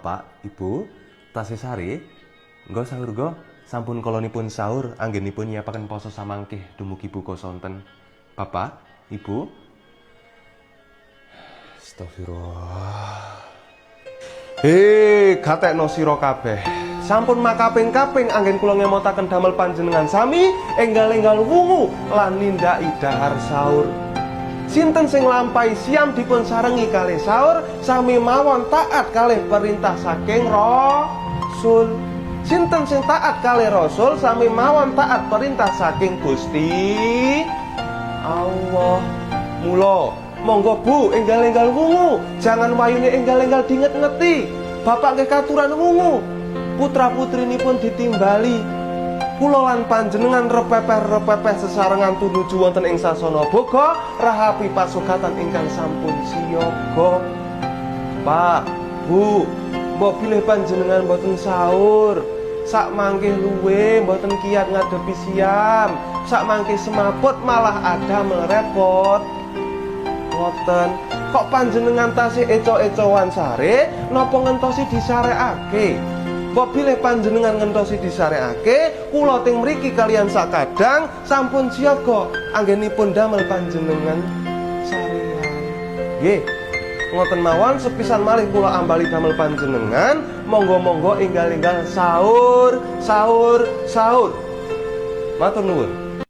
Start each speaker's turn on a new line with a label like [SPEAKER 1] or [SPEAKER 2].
[SPEAKER 1] Bapak, Ibu, tasih sari, nggo sahur nggo, sampun kolonipun sahur anggenipun nyiapaken poso samangkih dumugi buka sonten. Bapak, Ibu. Astagfirullah. Gatekno sira kabeh. Sampun makaping-kaping anggen kula ngemotaken damel panjenengan sami enggal-enggal wungu lan nindaki dahar sahur. Sinten sing lampahi siam dipun sarengi kalih sahur sami mawon taat kalih perintah saking Rasul. Sinten sing taat kalih Rasul sami mawon taat perintah saking Gusti Allah. Mula monggo Bu enggal-enggal wungu, jangan wayune enggal-enggal dinget-ngeti. Bapak nggih katuran wungu, putra-putrinipun ditimbali. Kula lan panjenengan repepeh-repepeh sesarengan tumuju wonten ing sasana boga rahapi pasugatan ingkang sampun siyaga. Pak, Bu, mbok bilih panjenengan mboten sahur, sak mangkih luwe mboten kiyat ngadepi siam, sak mangkih semaput malah ada merepot. Ngoten, kok panjenengan tasih eco-ecowan sare napa ngentosi disarekake? Mbok bilih panjenengan ngentosi disarekake, kula teng mriki kalian sakadang sampun siaga anggenipun damel panjenengan sarean. Nggih, ngoten mawon sepisan malih kula ambali damel panjenengan, monggo-monggo enggal-enggal sahur. Matur nuwun.